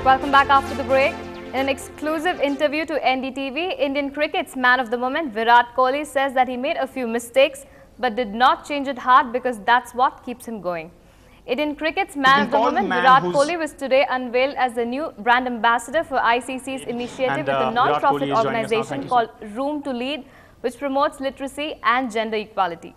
Welcome back after the break. In an exclusive interview to NDTV, Indian cricket's man of the moment Virat Kohli says that he made a few mistakes but did not change at heart because that's what keeps him going. Indian cricket's man of the moment Virat Kohli was today unveiled as the new brand ambassador for ICC's initiative with a non-profit organization called Room to Lead, which promotes literacy and gender equality.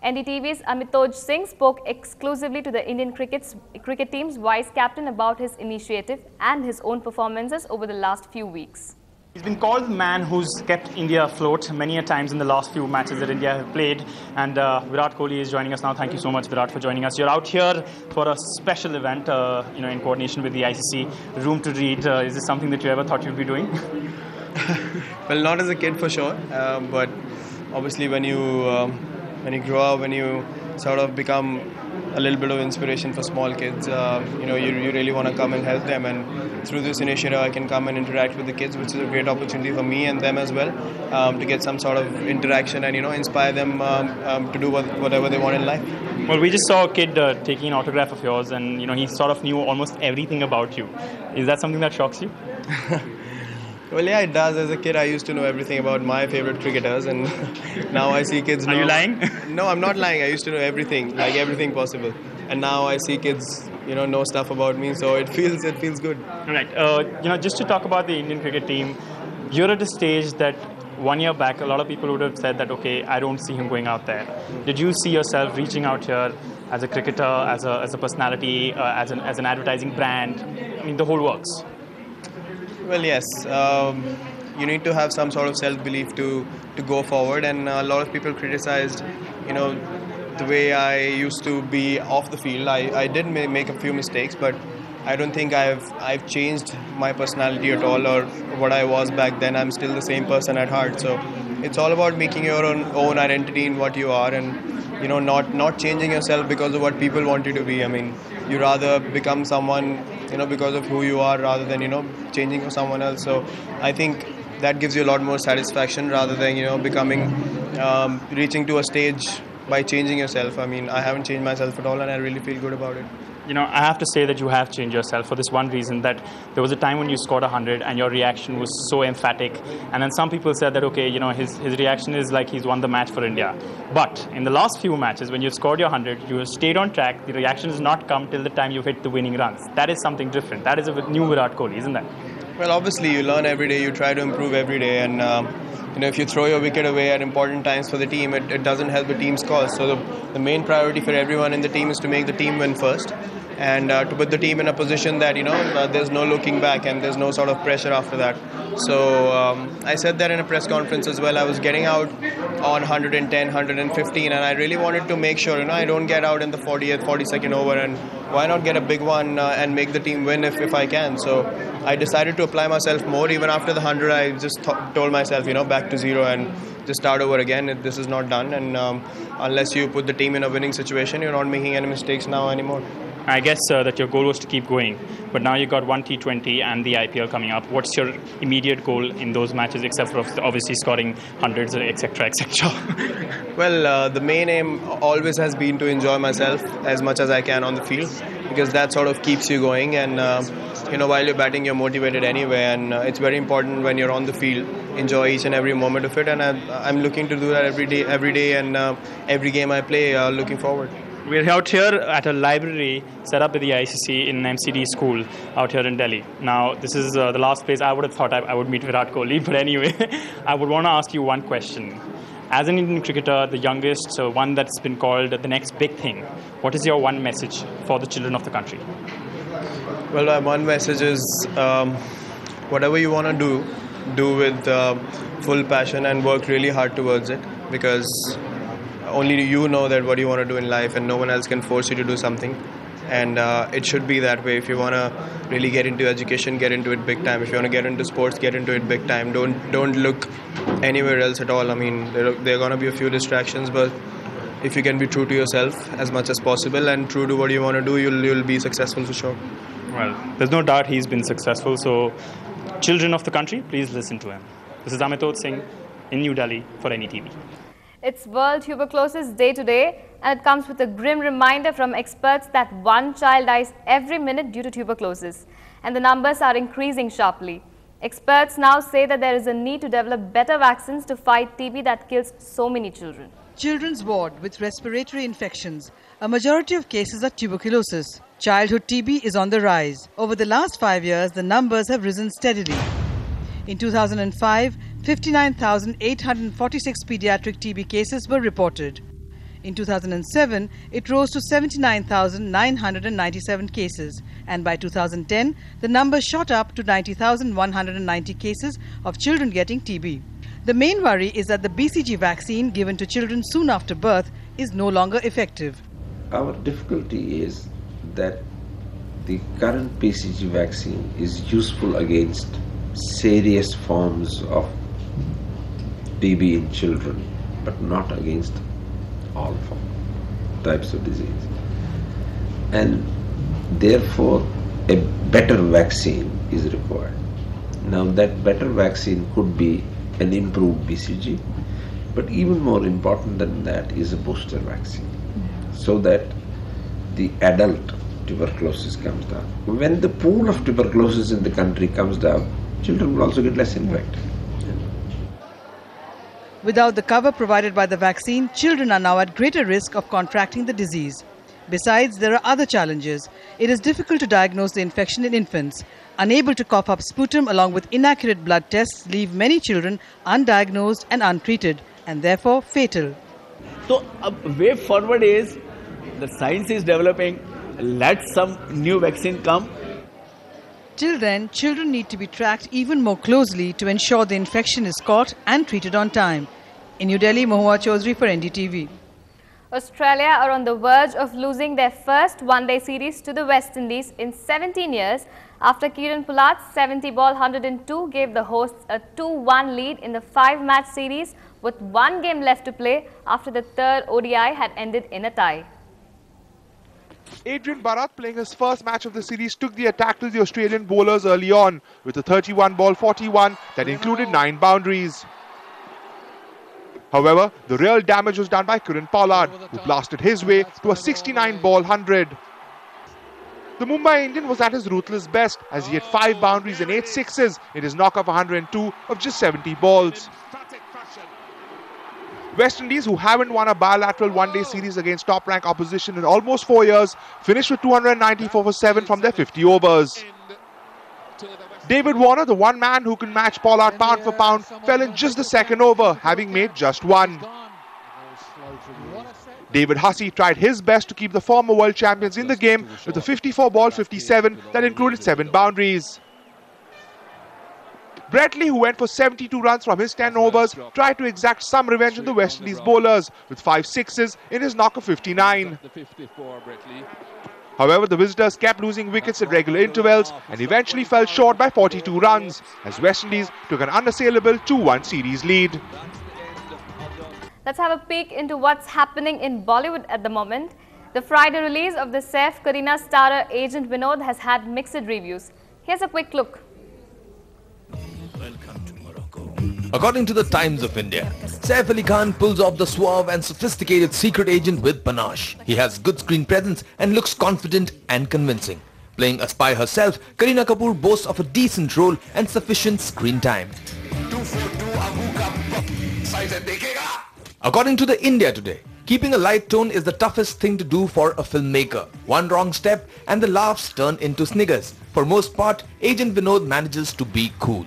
NDTV's Amitoj Singh spoke exclusively to the Indian cricket team's vice captain about his initiative and his own performances over the last few weeks. He's been called the man who's kept India afloat many a times in the last few matches that India have played. And Virat Kohli is joining us now. Thank you so much, Virat, for joining us. You're out here for a special event, in coordination with the ICC, Room to Read. Is this something that you ever thought you'd be doing? Well, not as a kid for sure, but obviously when you grow up, when you sort of become a little bit of inspiration for small kids, you really want to come and help them. And through this initiative, I can come and interact with the kids, which is a great opportunity for me and them as well, to get some sort of interaction and, inspire them to do whatever they want in life. Well, we just saw a kid taking an autograph of yours, and, he sort of knew almost everything about you. Is that something that shocks you? Well, yeah, it does. As a kid, I used to know everything about my favorite cricketers, and now I see kids know... Are you lying? No, I'm not lying. I used to know everything, like everything possible. And now I see kids, know stuff about me, so it feels good. All right. Just to talk about the Indian cricket team, you're at a stage that 1 year back, a lot of people would have said that, okay, I don't see him going out there. Did you see yourself reaching out here as a cricketer, as a personality, as an advertising brand? I mean, the whole works. Well, yes. You need to have some sort of self-belief to go forward, and a lot of people criticized, the way I used to be off the field. I did make a few mistakes, but I don't think I've changed my personality at all, or what I was back then. I'm still the same person at heart. So it's all about making your own identity in what you are, and not changing yourself because of what people want you to be. I mean, you rather become someone because of who you are, rather than changing for someone else. So I think that gives you a lot more satisfaction rather than reaching to a stage by changing yourself. I mean, I haven't changed myself at all, and I really feel good about it. I have to say that you have changed yourself for this one reason, that there was a time when you scored 100 and your reaction was so emphatic. And then some people said that, okay, his reaction is like he's won the match for India. But in the last few matches, when you scored your 100, you have stayed on track. The reaction has not come till the time you hit the winning runs. That is something different. That is a new Virat Kohli, isn't that? Well, obviously, you learn every day. You try to improve every day. And, if you throw your wicket away at important times for the team, it doesn't help the team's cause. So the main priority for everyone in the team is to make the team win first, and to put the team in a position that there's no looking back and there's no sort of pressure after that. So I said that in a press conference as well. I was getting out on 110, 115, and I really wanted to make sure I don't get out in the 40th, 42nd over, and why not get a big one and make the team win if I can. So I decided to apply myself more. Even after the 100, I just told myself back to zero and just start over again. This is not done, and unless you put the team in a winning situation, you're not making any mistakes now anymore. I guess that your goal was to keep going, but now you've got one T20 and the IPL coming up. What's your immediate goal in those matches, except for obviously scoring hundreds, etc., etc.? Well, the main aim always has been to enjoy myself as much as I can on the field, because that sort of keeps you going. And while you're batting, you're motivated anyway, and it's very important when you're on the field, enjoy each and every moment of it. And I'm looking to do that every day, and every game I play, looking forward. We're out here at a library set up by the ICC in an MCD school out here in Delhi. Now, this is the last place I would have thought I would meet Virat Kohli, but anyway, I would want to ask you one question. As an Indian cricketer, the youngest, so one that's been called the next big thing, what is your one message for the children of the country? Well, my one message is whatever you want to do with full passion and work really hard towards it, because only you know that what you want to do in life, and no one else can force you to do something. And it should be that way. If you want to really get into education, get into it big time. If you want to get into sports, get into it big time. Don't look anywhere else at all. I mean, there are going to be a few distractions, but if you can be true to yourself as much as possible and true to what you want to do, you'll be successful for sure. Well, there's no doubt he's been successful. So, children of the country, please listen to him. This is Amitoj Singh in New Delhi for NDTV. It's World Tuberculosis Day today, and it comes with a grim reminder from experts that one child dies every minute due to tuberculosis. and the numbers are increasing sharply. Experts now say that there is a need to develop better vaccines to fight TB that kills so many children. Children's ward with respiratory infections. A majority of cases are tuberculosis. Childhood TB is on the rise. Over the last 5 years, the numbers have risen steadily. In 2005, 59,846 pediatric TB cases were reported. In 2007, it rose to 79,997 cases, and by 2010, the number shot up to 90,190 cases of children getting TB. The main worry is that the BCG vaccine given to children soon after birth is no longer effective. Our difficulty is that the current BCG vaccine is useful against serious forms of TB in children, but not against all types of disease. And therefore, a better vaccine is required. Now, that better vaccine could be an improved BCG, but even more important than that is a booster vaccine, so that the adult tuberculosis comes down. When the pool of tuberculosis in the country comes down, children will also get less infected. Without the cover provided by the vaccine, children are now at greater risk of contracting the disease. Besides, there are other challenges. It is difficult to diagnose the infection in infants. Unable to cough up sputum along with inaccurate blood tests leave many children undiagnosed and untreated, and therefore fatal. So a way forward is the science is developing, let some new vaccine come. Till then, children need to be tracked even more closely to ensure the infection is caught and treated on time. In New Delhi, Mahua Chaudhary for NDTV. Australia are on the verge of losing their first one-day series to the West Indies in 17 years after Kieran Pollard's 70-ball 102 gave the hosts a 2-1 lead in the 5-match series with one game left to play after the third ODI had ended in a tie. Adrian Bharat, playing his first match of the series, took the attack to the Australian bowlers early on with a 31-ball 41 that included 9 boundaries. However, the real damage was done by Kieran Pollard, who blasted his way to a 69-ball 100. The Mumbai Indian was at his ruthless best as he had 5 boundaries and 8 sixes in his knock of 102 of just 70 balls. West Indies, who haven't won a bilateral one-day series against top-rank opposition in almost 4 years, finished with 294 for 7 from their 50 overs. David Warner, the one man who can match Pollard pound for pound, fell in just the second over, having made just 1. David Hussey tried his best to keep the former world champions in the game with a 54-ball 57 that included 7 boundaries. Brett Lee, who went for 72 runs from his 10 overs, tried to exact some revenge on the West Indies bowlers with 5 sixes in his knock of 59. However, the visitors kept losing wickets at regular intervals and eventually fell short by 42 runs as West Indies took an unassailable 2-1 series lead. Let's have a peek into what's happening in Bollywood at the moment. The Friday release of the Saif Kareena starrer Agent Vinod has had mixed reviews. Here's a quick look. According to the Times of India, Saif Ali Khan pulls off the suave and sophisticated secret agent with panache. He has good screen presence and looks confident and convincing. Playing a spy herself, Kareena Kapoor boasts of a decent role and sufficient screen time. According to the India Today, keeping a light tone is the toughest thing to do for a filmmaker. One wrong step and the laughs turn into sniggers. For most part, Agent Vinod manages to be cool.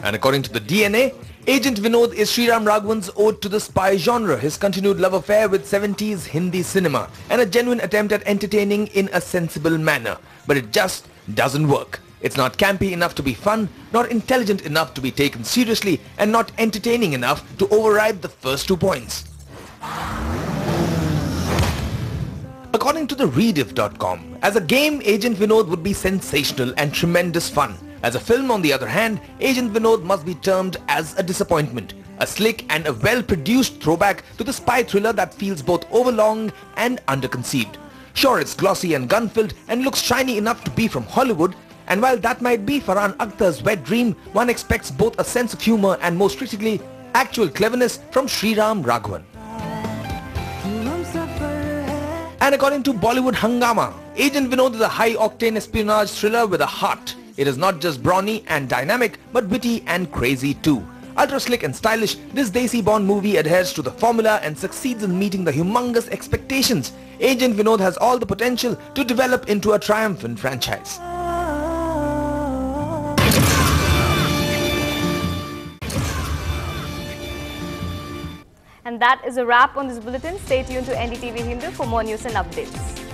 And according to the DNA, Agent Vinod is Sriram Raghavan's ode to the spy genre, his continued love affair with 70s Hindi cinema, and a genuine attempt at entertaining in a sensible manner. But it just doesn't work. It's not campy enough to be fun, not intelligent enough to be taken seriously, and not entertaining enough to override the first 2 points. According to the Rediff.com, as a game, Agent Vinod would be sensational and tremendous fun. As a film, on the other hand, Agent Vinod must be termed as a disappointment. A slick and a well-produced throwback to the spy thriller that feels both overlong and underconceived. Sure, it's glossy and gun-filled and looks shiny enough to be from Hollywood, and while that might be Farhan Akhtar's wet dream, one expects both a sense of humor and most critically, actual cleverness from Sriram Raghavan. And according to Bollywood Hungama, Agent Vinod is a high-octane espionage thriller with a heart. It is not just brawny and dynamic, but witty and crazy too. Ultra slick and stylish, this Desi Bond movie adheres to the formula and succeeds in meeting the humongous expectations. Agent Vinod has all the potential to develop into a triumphant franchise. And that is a wrap on this bulletin. Stay tuned to NDTV Hindu for more news and updates.